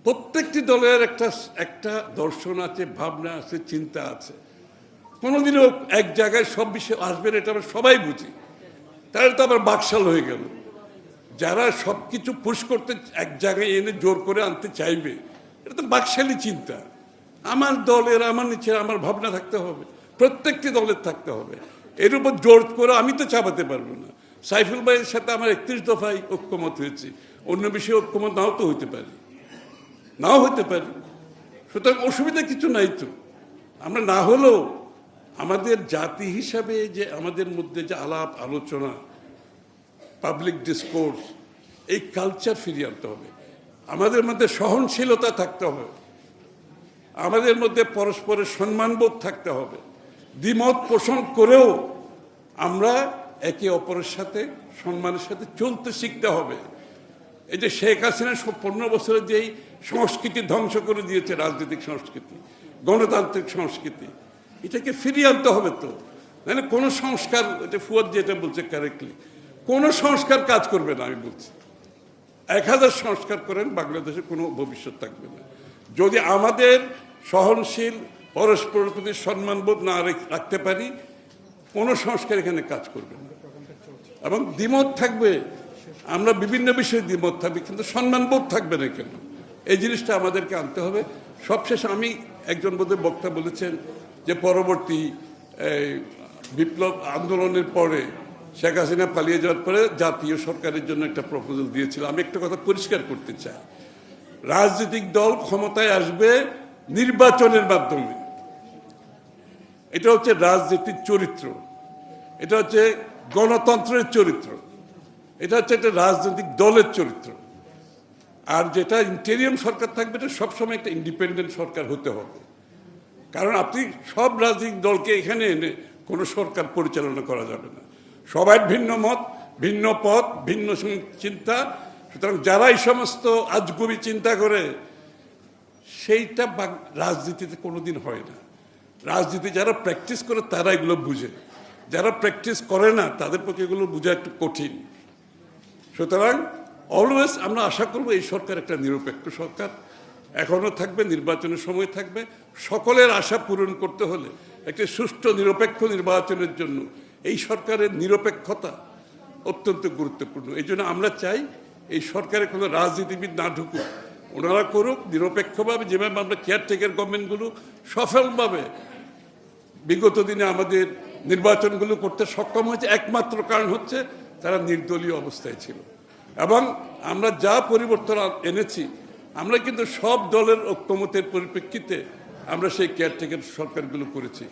প্রত্যেকটি দলের একটা একটা দর্শন আছে, ভাবনা আছে, চিন্তা আছে। কোনোদিনও এক জায়গায় সব বিষয় আসবেন এটা আমরা সবাই বুঝি, তাহলে তো আবার বাকশাল হয়ে গেল। যারা সব কিছু পুশ করতে এক জায়গায় এনে জোর করে আনতে চাইবে, এটা তো বাকশালী চিন্তা। আমার দলের, আমার নিচে আমার ভাবনা থাকতে হবে, প্রত্যেকটি দলের থাকতে হবে। এর উপর জোর করে আমি তো চাপাতে পারবো না। সাইফুল ভাইয়ের সাথে আমার 31 দফায় ঐক্যমত হয়েছে, অন্য বিষয়ে ঐক্যমত নাও তো হইতে পারে, নাও হতে পারে। সুতরাং অসুবিধা কিছু নাই তো। আমরা না হলেও আমাদের জাতি হিসাবে যে আমাদের মধ্যে যে আলাপ আলোচনা, পাবলিক ডিসকোর্স, এই কালচার ফিরিয়ে আনতে হবে। আমাদের মধ্যে সহনশীলতা থাকতে হবে, আমাদের মধ্যে পরস্পরের সম্মানবোধ থাকতে হবে। দ্বিমত পোষণ করেও আমরা একে অপরের সাথে সম্মানের সাথে চলতে শিখতে হবে। এই যে শেখ হাসিনা 15 বছরের যেই সংস্কৃতি ধ্বংস করে দিয়েছে, রাজনৈতিক সংস্কৃতি, গণতান্ত্রিক সংস্কৃতি, এটাকে ফিরিয়ে আনতে হবে তো। মানে কোনো সংস্কার, এটা ফুয়াদ যেটা বলছে কারেক্টলি, কোনো সংস্কার কাজ করবে না। আমি বলছি 1000 সংস্কার করেন, বাংলাদেশে কোনো ভবিষ্যৎ থাকবে না যদি আমাদের সহনশীল, পরস্পরের প্রতি সম্মানবোধ না রাখতে পারি। কোনো সংস্কার এখানে কাজ করবে না। এবং দ্বিমত থাকবে, আমরা বিভিন্ন বিষয়ে দ্বিমত থাকবে, কিন্তু সম্মানবোধ থাকবে না কেন? এই জিনিসটা আমাদেরকে আনতে হবে। সবশেষে আমি, একজন বোধহয় বক্তা বলেছেন যে পরবর্তী বিপ্লব আন্দোলনের পরে শেখ হাসিনা পালিয়ে যাওয়ার পরে জাতীয় সরকারের জন্য একটা প্রপোজাল দিয়েছিল। আমি একটা কথা পরিষ্কার করতে চাই, রাজনৈতিক দল ক্ষমতায় আসবে নির্বাচনের মাধ্যমে। এটা হচ্ছে রাজনীতির চরিত্র, এটা হচ্ছে গণতন্ত্রের চরিত্র, এটা হচ্ছে একটা রাজনৈতিক দলের চরিত্র। আর যেটা ইন্টেরিয়াম সরকার থাকবে, এটা সবসময় একটা ইন্ডিপেন্ডেন্ট সরকার হতে হবে। কারণ আপনি সব রাজনৈতিক দলকে এখানে এনে কোনো সরকার পরিচালনা করা যাবে না। সবাই ভিন্ন মত, ভিন্ন পথ, ভিন্ন চিন্তা। সুতরাং যারা এই সমস্ত আজগুবি চিন্তা করে, সেইটা রাজনীতিতে কোনোদিন হয় না। রাজনীতি যারা প্র্যাকটিস করে তারা এগুলো বুঝে, যারা প্র্যাকটিস করে না তাদের পক্ষে এগুলো বোঝা একটু কঠিন। সুতরাং অলওয়েজ আমরা আশা করব এই সরকার একটা নিরপেক্ষ সরকার এখনও থাকবে, নির্বাচনের সময় থাকবে। সকলের আশা পূরণ করতে হলে একটি সুষ্ঠু নিরপেক্ষ নির্বাচনের জন্য এই সরকারের নিরপেক্ষতা অত্যন্ত গুরুত্বপূর্ণ। এই জন্য আমরা চাই এই সরকারে কোনো রাজনীতিবিদ না ঢুকুক, ওনারা করুক নিরপেক্ষভাবে। যেভাবে আমরা কেয়ারটেকার গভর্নমেন্টগুলো সফলভাবে বিগত দিনে আমাদের নির্বাচনগুলো করতে সক্ষম হয়েছে, একমাত্র কারণ হচ্ছে তারা নির্দলীয় অবস্থায় ছিল। এবং আমরা যা পরিবর্তন এনেছি, আমরা কিন্তু সব দলের ঐক্যমতের পরিপ্রেক্ষিতে আমরা সেই কেয়ারটেকার সরকারগুলো করেছি।